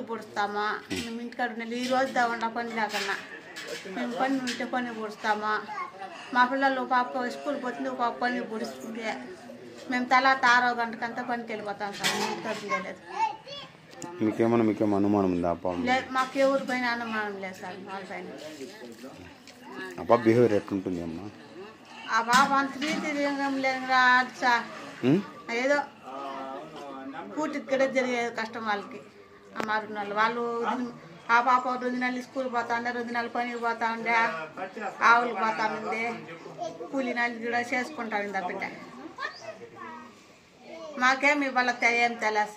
పుడుస్తామా మేము ఇంటికాడ ఉండాలి. ఈ రోజు దాకుండా పని లేకుండా మేము పని ఉంటే పని పుడుస్తామా. మా పిల్లలు పాప స్కూల్ పోతుంది, పాప పని పుడుస్తుంది. మేము తర్వాత 6వ గంటకంతా పనికి వెళ్ళిపోతాం సార్. ఇంట్లో లేదు. మీకేమన్నా అనుమానం ఉందా? లేదు, మాకు ఎవరి పైన అనుమానం లేదు సార్. వాళ్ళ పైన ఆ పాప బిహేవియర్ ఎట్లుంటుంది అమ్మా? ఆ పాప అంత రీతి లేదు సార్. ఏదో పూర్తికి కూడా జరిగేది కష్టం వాళ్ళకి. మారున్న వాళ్ళు ఆ పాప 2 నెలలు స్కూల్ పోతా ఉండే, 2 నెలలు పనికి పోతా ఉండే, ఆవులు పోతా ఉంది, కూలి నెలలు కూడా చేసుకుంటా ఉంది. ఆ బిడ్డ మాకేమి వాళ్ళకి ఏం తెలియదు.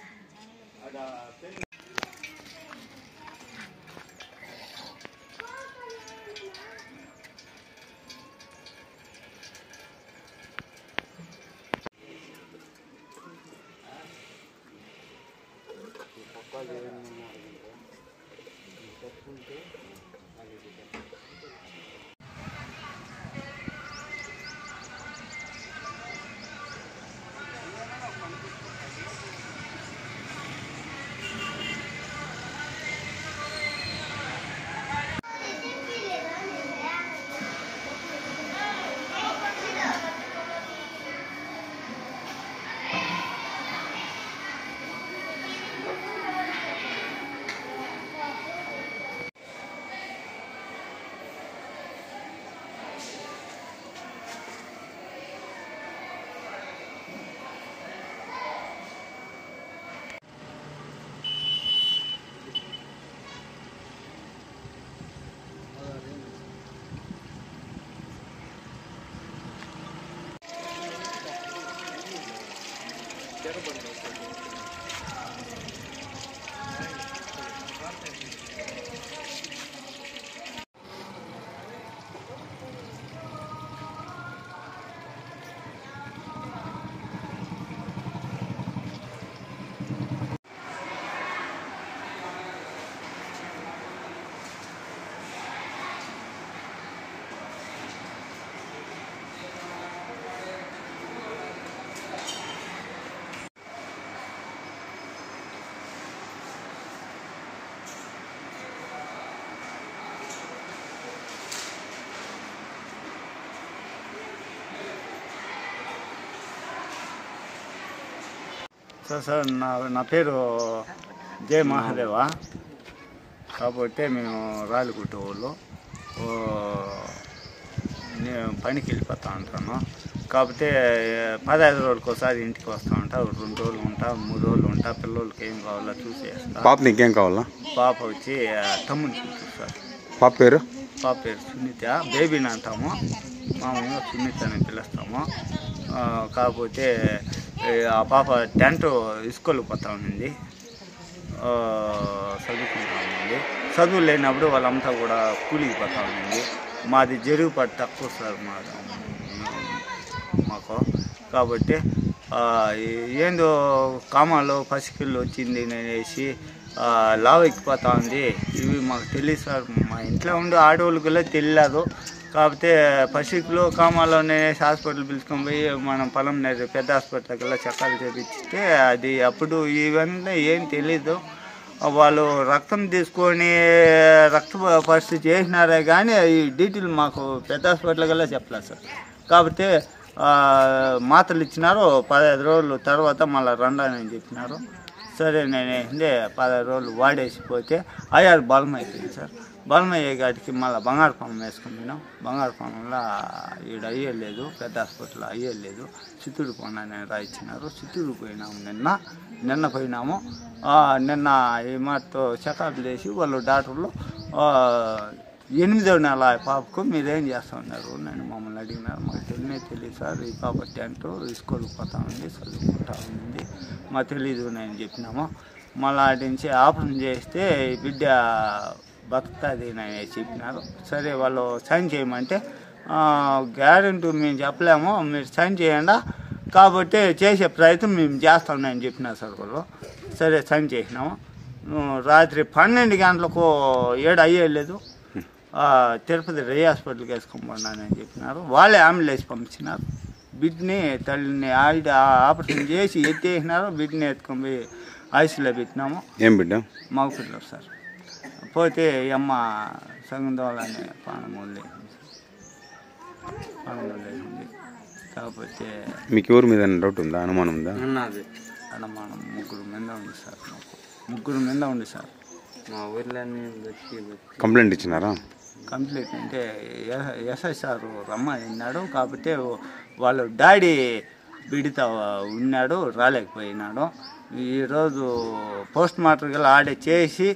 సార్ నా పేరు జయ మహాదేవ. కాబట్టి మేము రాలిగుట్ట వాళ్ళు నేను పనికి వెళ్ళిపోతా ఉంటాను. కాకపోతే 15 రోజులకు ఒకసారి ఇంటికి వస్తూ ఉంటా. 2 రోజులు ఉంటా, 3 రోజులు ఉంటా. పిల్లలకి ఏం కావాలో చూసేస్తా. పాప నీకేం కావాలా? పాప వచ్చి తమ్ముని కూతురు సార్. పాప పేరు? పాప పేరు సునీత. బేబీని అంటాము, మామూలుగా సునీత అని పిలుస్తాము. కాకపోతే ఆ పాప 10th స్కూల్కి పోతా ఉంది, చదువుకుంటా ఉంది. చదువు లేనప్పుడు వాళ్ళంతా కూడా కూలికి పోతా ఉంది. మాది జరుగుబాటు తక్కువ సార్ మాకు. కాబట్టి ఏందో కామాలో పసికిళ్ళు వచ్చింది అనేసి లావు ఎక్కిపోతా ఉంది. ఇవి మాకు తెలియదు సార్. మా ఇంట్లో ఉండే ఆడవాళ్ళకి తెలియదు. కాకపోతే పసికిలో కామాలోనే హాస్పిటల్ పిలుచుకొని పోయి మనం పొలం పెద్ద హాస్పిటల్కి వెళ్ళి చెకప్ చేయించితే అది అప్పుడు ఇవన్నీ ఏం తెలీదు. వాళ్ళు రక్తం తీసుకొని రక్త పరిస్థితి చేసినారే కానీ ఈ డీటెయిల్ మాకు పెద్ద హాస్పిటల్కి వెళ్ళి చెప్పలేదు సార్. కాకపోతే మాత్రలు ఇచ్చినారు. 15 రోజుల తర్వాత మళ్ళీ రండి చెప్పినారు. సరే నేను 15 రోజులు వాడేసిపోతే అయ్యారు బలం అయిపోయింది సార్. బలం అయ్యే కాటికి మళ్ళీ బంగారుపాలెం వేసుకున్నాం. బంగారుపాలెంలో ఈడ అయ్యలేదు, పెద్ద హాస్పిటల్ అయ్యలేదు. చిత్తూరు పోయినా నేను రాయించినారు. చిత్తూరు పోయినాము. నిన్న పోయినాము. నిన్న ఈ మాటతో చెకప్ చేసి వాళ్ళు డాక్టర్లు 8వ నెల పాపకు మీరేం చేస్తూ ఉన్నారు నేను మమ్మల్ని అడిగినారు. మాకు తెలియదు సార్. ఈ పాప 10th స్కూల్కి పోతా ఉంది, చదువుకుంటా ఉంది. మాకు తెలీదు నేను చెప్పినాము. మళ్ళీ ఆడించి ఆపరేషన్ చేస్తే ఈ బిడ్డ బతుకుతుంది అని చెప్పినారు. సరే వాళ్ళు సైన్ చేయమంటే గ్యారెంటీ మేము చెప్పలేము, మీరు సైన్ చేయండి, కాబట్టి చేసే ప్రయత్నం మేము చేస్తామని చెప్పినారు సార్ వాళ్ళు. సరే సైన్ చేసినాము. రాత్రి 12 గంటలకు 7 అయ్యేలేదు. తిరుపతి రై హాస్పిటల్కి వేసుకోమన్నానని చెప్పినారు. వాళ్ళే అంబులెన్స్ పంపించినారు. బిడ్డని తల్లిని ఆపరేషన్ చేసి ఎత్తేసినారు. బిడ్డని ఎత్తుకొని పోయి ఐసీలో పెట్టినాము. ఏం బిడ్డ? మగ పిల్లలు సార్. పోతే అమ్మ సంగందోళనే పానమూలి కాకపోతే మీకు ఎవరి మీద డౌట్ ఉందా, అనుమానం ఉందా? అనుమానం ముగ్గురు మీద ఉంది సార్. ముగ్గురు మీద ఉంది సార్. మా ఊర్లోనే కంప్లైంట్ ఇచ్చినారా? కంప్లీట్ అంటే ఎస్ఐసార్ రమ్మన్నాడు. కాబట్టి వాళ్ళ డాడీ బిడితో ఉన్నాడు, రాలేకపోయినాడు. ఈరోజు పోస్ట్ మార్టం గల ఆడే చేసి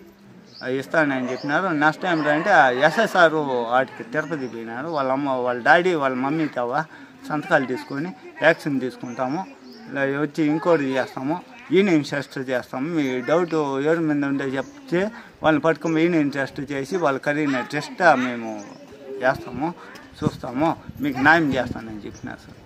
ఇస్తానని చెప్పినారు. నెక్స్ట్ టైం అంటే ఎస్ఐసార్ వాటికి తిరుపతి పోయినాడు. వాళ్ళ అమ్మ, వాళ్ళ డాడీ, వాళ్ళ మమ్మీ తవ్వ సంతకాలు తీసుకొని వ్యాక్సిన్ తీసుకుంటాము, ఇలా వచ్చి ఇంకోటి చేస్తాము, యూనియన్ టెస్ట్ చేస్తాము. మీ డౌట్ ఎవరి మీద ఉంటే చెప్తే వాళ్ళని పట్టుకొని యూనియన్ టెస్ట్ చేసి వాళ్ళ కరీన టెస్ట్ మేము చేస్తాము, చూస్తాము, మీకు న్యాయం చేస్తానని చెప్పినారు సార్.